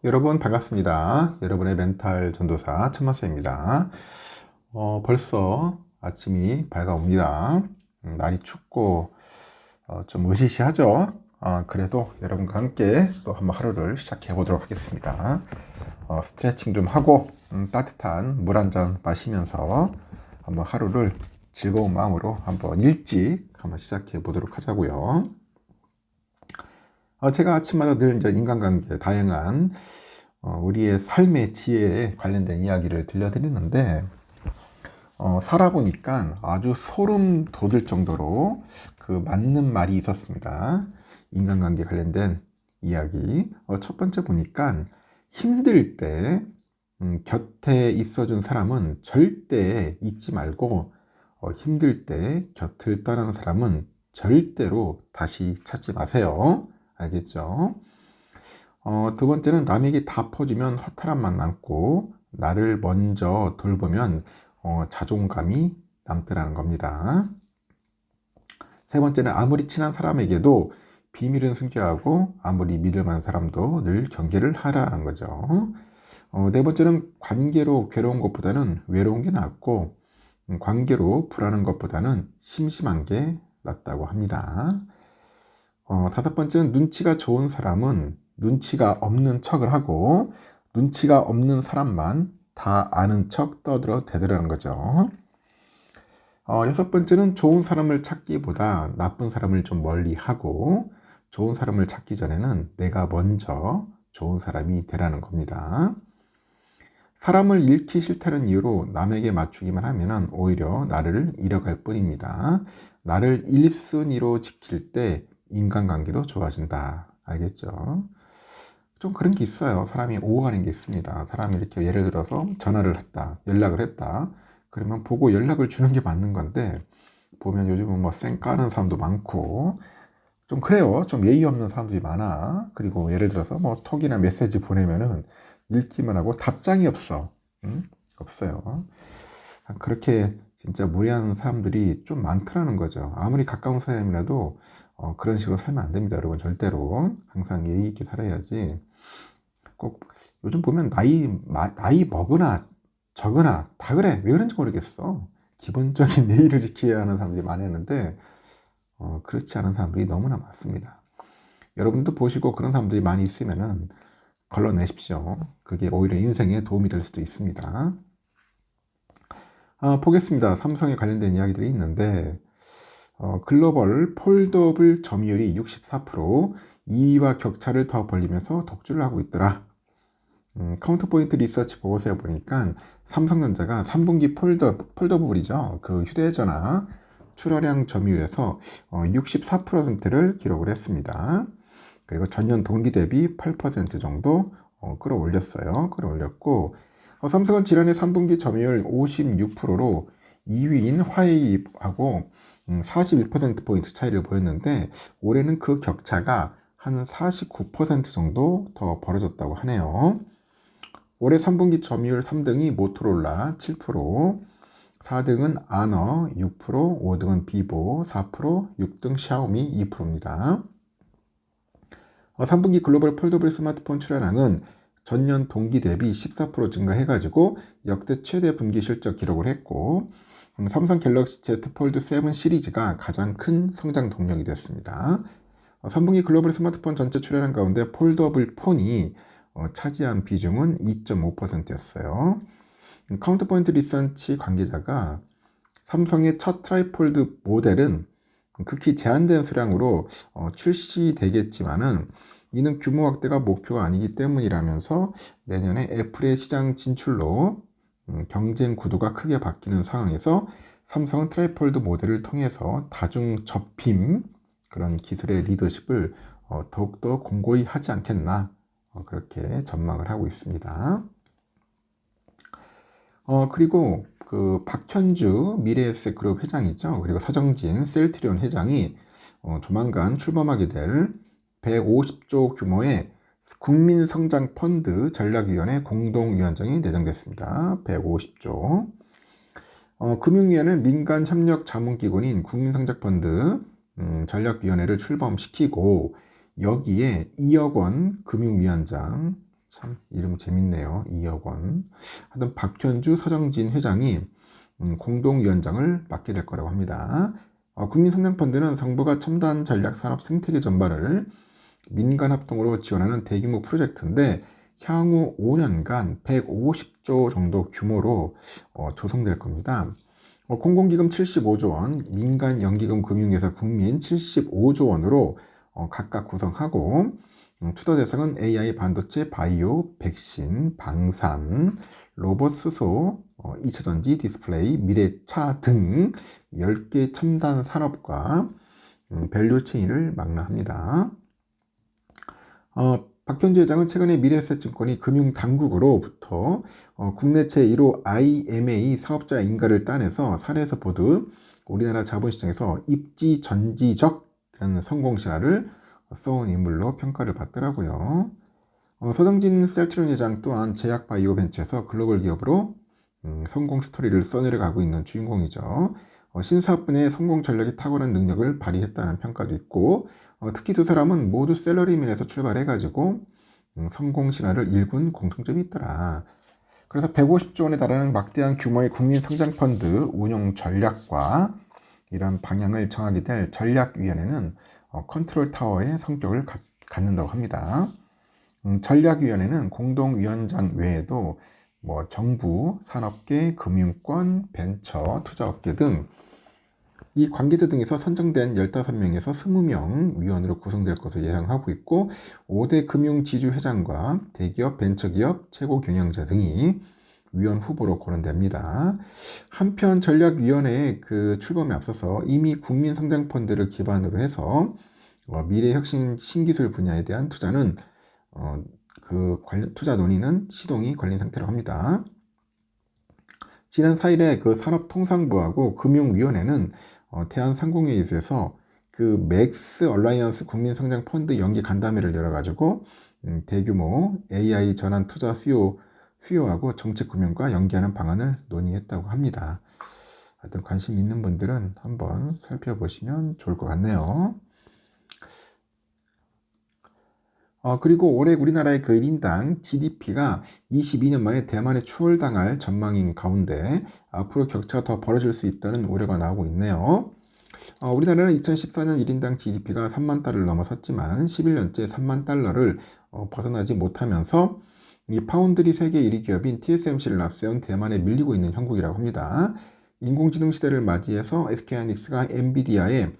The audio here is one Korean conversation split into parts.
여러분 반갑습니다. 여러분의 멘탈 전도사 천마스입니다. 벌써 아침이 밝아옵니다. 날이 춥고 좀 으시시하죠? 그래도 여러분과 함께 또 한번 하루를 시작해 보도록 하겠습니다. 스트레칭 좀 하고 따뜻한 물 한 잔 마시면서 한번 하루를 즐거운 마음으로 한번 일찍 한번 시작해 보도록 하자고요. 제가 아침마다 늘 이제 인간관계 다양한 우리의 삶의 지혜에 관련된 이야기를 들려드리는데 살아보니까 아주 소름 돋을 정도로 그 맞는 말이 있었습니다. 인간관계 관련된 이야기. 첫 번째 보니까 힘들 때 곁에 있어준 사람은 절대 잊지 말고 힘들 때 곁을 떠난 사람은 절대로 다시 찾지 마세요. 알겠죠? 두 번째는 남에게 다 퍼주면 허탈함만 남고 나를 먼저 돌보면 자존감이 남더라는 겁니다. 세 번째는 아무리 친한 사람에게도 비밀은 숨겨야 하고 아무리 믿을 만한 사람도 늘 경계를 하라는 거죠. 네 번째는 관계로 괴로운 것보다는 외로운 게 낫고 관계로 불안한 것보다는 심심한 게 낫다고 합니다. 다섯 번째는 눈치가 좋은 사람은 눈치가 없는 척을 하고 눈치가 없는 사람만 다 아는 척 떠들어 대더라는 거죠. 여섯 번째는 좋은 사람을 찾기보다 나쁜 사람을 좀 멀리 하고 좋은 사람을 찾기 전에는 내가 먼저 좋은 사람이 되라는 겁니다. 사람을 잃기 싫다는 이유로 남에게 맞추기만 하면 오히려 나를 잃어갈 뿐입니다. 나를 1순위로 지킬 때 인간관계도 좋아진다. 알겠죠? 좀 그런 게 있어요. 사람이 오고 가는 게 있습니다. 사람이 이렇게 예를 들어서 전화를 했다, 연락을 했다. 그러면 보고 연락을 주는 게 맞는 건데, 보면 요즘은 뭐 쌩 까는 사람도 많고, 좀 그래요. 좀 예의 없는 사람들이 많아. 그리고 예를 들어서 뭐 톡이나 메시지 보내면은 읽기만 하고 답장이 없어. 없어요. 그렇게 진짜 무례한 사람들이 좀 많더라는 거죠. 아무리 가까운 사람이라도 그런 식으로 살면 안 됩니다. 여러분 절대로 항상 예의 있게 살아야지. 꼭 요즘 보면 나이 먹으나 적으나 다 그래. 왜 그런지 모르겠어. 기본적인 예의를 지켜야 하는 사람들이 많았는데 그렇지 않은 사람들이 너무나 많습니다. 여러분도 보시고 그런 사람들이 많이 있으면은 걸러내십시오. 그게 오히려 인생에 도움이 될 수도 있습니다. 보겠습니다. 삼성에 관련된 이야기들이 있는데 글로벌 폴더블 점유율이 64%, 2위와 격차를 더 벌리면서 독주를 하고 있더라. 카운터포인트 리서치 보고서에 보니까 삼성전자가 3분기 폴더블이죠. 그 휴대전화 출하량 점유율에서 64%를 기록을 했습니다. 그리고 전년 동기 대비 8% 정도 끌어올렸고 삼성은 지난해 3분기 점유율 56%로 2위인 화웨이하고 41%포인트 차이를 보였는데 올해는 그 격차가 한 49% 정도 더 벌어졌다고 하네요. 올해 3분기 점유율 3등이 모토로라 7%, 4등은 아너 6%, 5등은 비보 4%, 6등 샤오미 2%입니다. 3분기 글로벌 폴더블 스마트폰 출하량은 전년 동기 대비 14% 증가해가지고 역대 최대 분기 실적 기록을 했고 삼성 갤럭시 Z 폴드 7 시리즈가 가장 큰 성장 동력이 됐습니다. 3분기 글로벌 스마트폰 전체 출하량 가운데 폴더블 폰이 차지한 비중은 2.5%였어요. 카운터포인트 리서치 관계자가 삼성의 첫 트라이폴드 모델은 극히 제한된 수량으로 출시되겠지만은 이는 규모 확대가 목표가 아니기 때문이라면서 내년에 애플의 시장 진출로 경쟁 구도가 크게 바뀌는 상황에서 삼성은 트라이폴드 모델을 통해서 다중 접힘 그런 기술의 리더십을 더욱더 공고히 하지 않겠나 그렇게 전망을 하고 있습니다. 그리고 그 박현주 미래에셋그룹 회장이죠. 그리고 서정진 셀트리온 회장이 조만간 출범하게 될 150조 규모의 국민성장펀드 전략위원회 공동위원장이 내정됐습니다. 150조. 금융위원회는 민간협력자문기관인 국민성장펀드 전략위원회를 출범시키고 여기에 2억 원 금융위원장, 참 이름 재밌네요. 2억 원. 하여튼 박현주, 서정진 회장이 공동위원장을 맡게 될 거라고 합니다. 국민성장펀드는 정부가 첨단 전략 산업 생태계 전반을 민간 합동으로 지원하는 대규모 프로젝트인데 향후 5년간 150조 정도 규모로 조성될 겁니다. 공공기금 75조 원, 민간 연기금 금융회사 국민 75조 원으로 각각 구성하고 투자 대상은 AI, 반도체, 바이오, 백신, 방산, 로봇 수소, 2차전지, 디스플레이, 미래차 등 10개 첨단 산업과 밸류 체인을 망라합니다. 박현주 회장은 최근에 미래에셋증권이 금융당국으로부터 국내 제1호 IMA 사업자 인가를 따내서 사례에서 보듯 우리나라 자본시장에서 입지전지적이라는 성공신화를 써온 인물로 평가를 받더라고요. 서정진 셀트리온 회장 또한 제약바이오 벤처에서 글로벌 기업으로 성공 스토리를 써내려가고 있는 주인공이죠. 신사업 분야의 성공 전략이 탁월한 능력을 발휘했다는 평가도 있고 특히 두 사람은 모두 셀러리맨에서 출발해가지고 성공 신화를 일군 공통점이 있더라. 그래서 150조 원에 달하는 막대한 규모의 국민성장펀드 운용 전략과 이런 방향을 정하게 될 전략위원회는 컨트롤 타워의 성격을 갖는다고 합니다. 전략위원회는 공동위원장 외에도 정부, 산업계, 금융권, 벤처, 투자업계 등 이 관계자 등에서 선정된 15명에서 20명 위원으로 구성될 것으로 예상하고 있고 5대 금융지주 회장과 대기업, 벤처기업, 최고 경영자 등이 위원 후보로 거론됩니다. 한편 전략위원회의 그 출범에 앞서서 이미 국민성장펀드를 기반으로 해서 미래혁신 신기술 분야에 대한 투자는 그 투자 논의는 시동이 걸린 상태라고 합니다. 지난 4일에 그 산업통상부하고 금융위원회는 대한상공회의소에서 그 맥스 얼라이언스 국민성장펀드 연기 간담회를 열어가지고 대규모 AI 전환 투자 수요하고 정책 금융과 연계하는 방안을 논의했다고 합니다. 하여튼 관심 있는 분들은 한번 살펴보시면 좋을 것 같네요. 그리고 올해 우리나라의 그 1인당 GDP가 22년 만에 대만에 추월당할 전망인 가운데 앞으로 격차가 더 벌어질 수 있다는 우려가 나오고 있네요. 우리나라는 2014년 1인당 GDP가 3만 달러를 넘어섰지만 11년째 3만 달러를 벗어나지 못하면서 이 파운드리 세계 1위 기업인 TSMC를 앞세운 대만에 밀리고 있는 형국이라고 합니다. 인공지능 시대를 맞이해서 SK하이닉스가 엔비디아에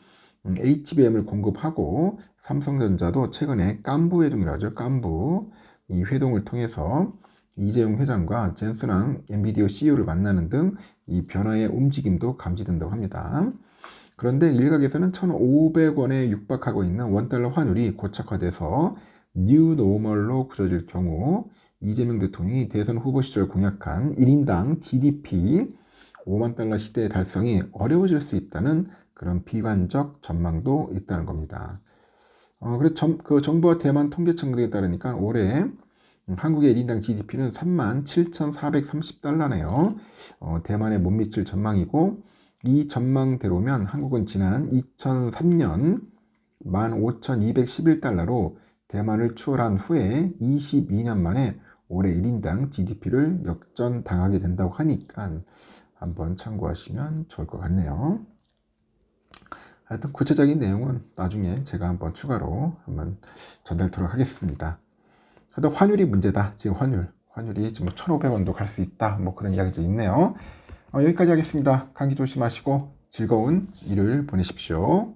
HBM을 공급하고 삼성전자도 최근에 깐부 회동이라고 하죠. 깐부 이 회동을 통해서 이재용 회장과 젠슨왕 엔비디아 CEO를 만나는 등 이 변화의 움직임도 감지된다고 합니다. 그런데 일각에서는 1,500원에 육박하고 있는 원달러 환율이 고착화돼서 뉴 노멀로 굳어질 경우 이재명 대통령이 대선 후보 시절 공약한 1인당 GDP 5만 달러 시대 달성이 어려워질 수 있다는 그런 비관적 전망도 있다는 겁니다. 그래서 그 정부와 대만 통계청 등에 따르니까 올해 한국의 1인당 GDP는 37,430달러네요. 대만에 못 미칠 전망이고 이 전망대로면 한국은 지난 2003년 15,211달러로 대만을 추월한 후에 22년 만에 올해 1인당 GDP를 역전당하게 된다고 하니까 한번 참고하시면 좋을 것 같네요. 하여튼 구체적인 내용은 나중에 제가 한번 추가로 한번 전달토록 하겠습니다. 하여튼 환율이 문제다. 지금 환율이 지금 1,500원도 갈 수 있다. 그런 이야기도 있네요. 여기까지 하겠습니다. 감기 조심하시고 즐거운 일요일 보내십시오.